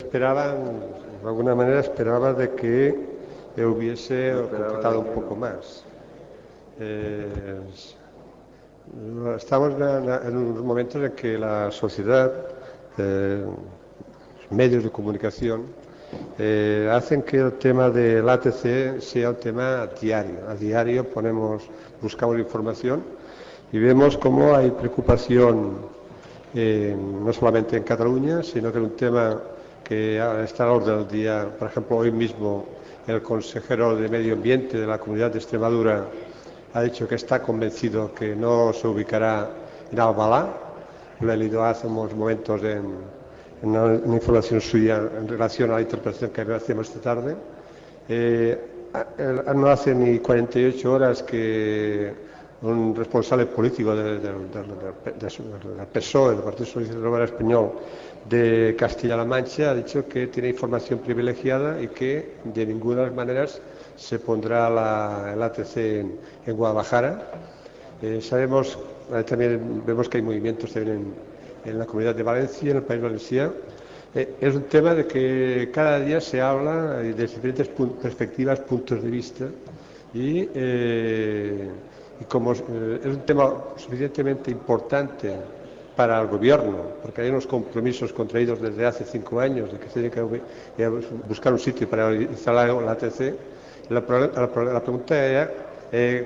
esperaba, de alguna manera esperaba de que hubiese concretado un poco más. Estamos en unos momentos en que la sociedad, medios de comunicación, hacen que el tema del ATC sea un tema diario. A diario buscamos información y vemos cómo hay preocupación, no solamente en Cataluña, sino que es un tema que está a la orden del día. Por ejemplo, hoy mismo el consejero de Medio Ambiente de la Comunidad de Extremadura ha dicho que está convencido que no se ubicará en Albalá. Lo he leído hace unos momentos en una información suya en relación a la interpretación que hacemos esta tarde. No hace ni 48 horas que un responsable político del PSOE, del Partido Socialista Obrero Español, de Castilla-La Mancha, ha dicho que tiene información privilegiada y que de ninguna manera se pondrá el ATC en Guadalajara. También vemos que hay movimientos también en la Comunidad de Valencia, en el País Valenciano. Es un tema de que cada día se habla de diferentes perspectivas, puntos de vista, y como es un tema suficientemente importante para el Gobierno, porque hay unos compromisos contraídos desde hace 5 años de que se tiene que buscar un sitio para instalar la ATC. La pregunta era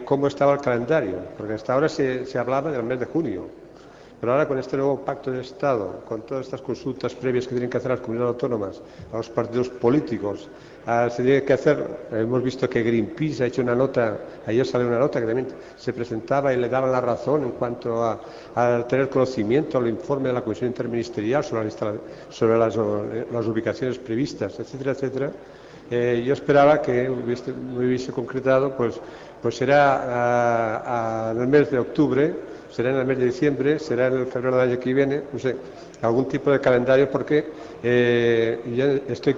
cómo estaba el calendario, porque hasta ahora se hablaba del mes de junio, pero ahora con este nuevo pacto de Estado, con todas estas consultas previas que tienen que hacer las comunidades autónomas, a los partidos políticos, se tiene que hacer. Hemos visto que Greenpeace ha hecho una nota, ayer salió una nota que también se presentaba y le daban la razón en cuanto a tener conocimiento al informe de la Comisión Interministerial sobre las ubicaciones previstas, etcétera, etcétera. Yo esperaba que hubiese concretado, pues será en el mes de octubre, será en el mes de diciembre, será en el febrero del año que viene, no sé, algún tipo de calendario, porque yo estoy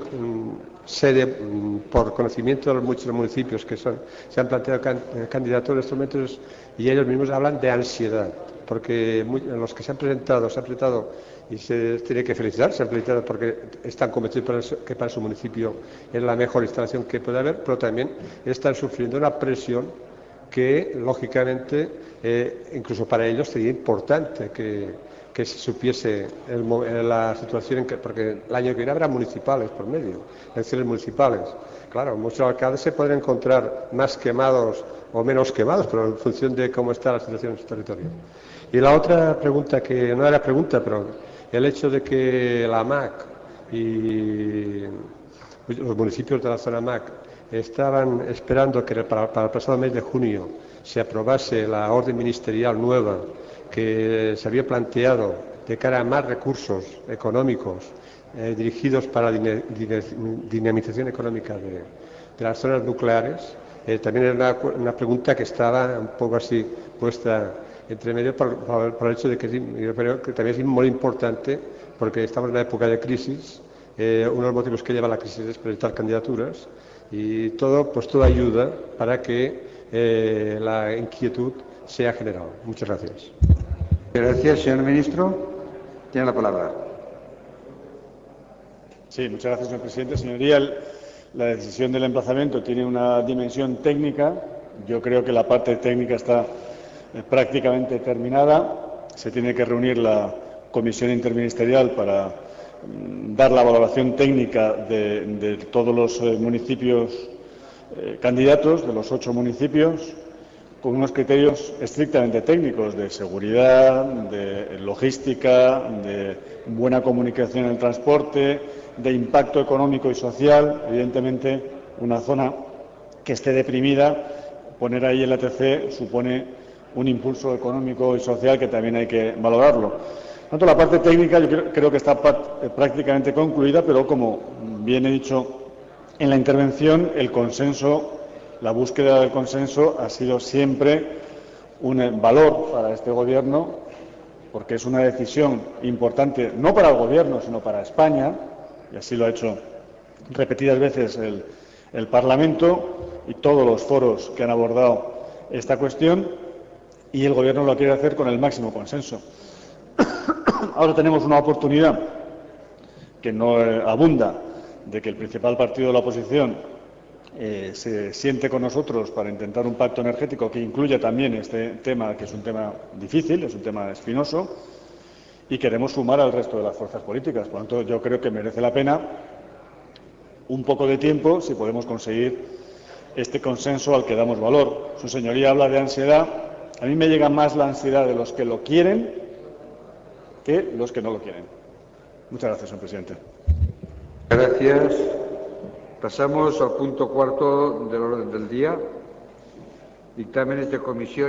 por conocimiento de muchos municipios que se han planteado candidatos en estos momentos, y ellos mismos hablan de ansiedad, porque los que se han presentado y se tiene que felicitar, se han felicitado porque están convencidos que para su municipio es la mejor instalación que puede haber, pero también están sufriendo una presión que, lógicamente, incluso para ellos sería importante que se supiese la situación, porque el año que viene habrá municipales por medio, elecciones municipales. Claro, muchos alcaldes se pueden encontrar más quemados o menos quemados, pero en función de cómo está la situación en su territorio. Y la otra pregunta, que no era pregunta, pero el hecho de que la MAC y los municipios de la zona MAC estaban esperando que para el pasado mes de junio se aprobase la orden ministerial nueva que se había planteado de cara a más recursos económicos dirigidos para la dinamización económica de las zonas nucleares. También era una pregunta que estaba un poco así puesta entre medio por el hecho de que yo creo que también es muy importante, porque estamos en una época de crisis. Uno de los motivos que lleva a la crisis es presentar candidaturas, y todo ayuda para que la inquietud sea general. Muchas gracias. Gracias, señor ministro. Tiene la palabra. Sí, muchas gracias, señor presidente. Señoría, la decisión del emplazamiento tiene una dimensión técnica. Yo creo que la parte técnica está prácticamente terminada. Se tiene que reunir la comisión interministerial para dar la valoración técnica de todos los municipios candidatos, de los 8 municipios, con unos criterios estrictamente técnicos de seguridad, de logística, de buena comunicación en el transporte, de impacto económico y social. Evidentemente, una zona que esté deprimida, poner ahí el ATC supone un impulso económico y social que también hay que valorarlo. Por tanto, la parte técnica yo creo que está prácticamente concluida, pero como bien he dicho en la intervención, el consenso, la búsqueda del consenso ha sido siempre un valor para este Gobierno, porque es una decisión importante no para el Gobierno, sino para España, y así lo ha hecho repetidas veces el Parlamento y todos los foros que han abordado esta cuestión, y el Gobierno lo quiere hacer con el máximo consenso. Ahora tenemos una oportunidad que no abunda, de que el principal partido de la oposición se siente con nosotros para intentar un pacto energético que incluya también este tema, que es un tema difícil, es un tema espinoso, y queremos sumar al resto de las fuerzas políticas. Por lo tanto, yo creo que merece la pena un poco de tiempo si podemos conseguir este consenso al que damos valor. Su señoría habla de ansiedad. A mí me llega más la ansiedad de los que lo quieren que los que no lo quieren. Muchas gracias, señor presidente. Gracias. Pasamos al punto cuarto del orden del día. Dictámenes de comisión.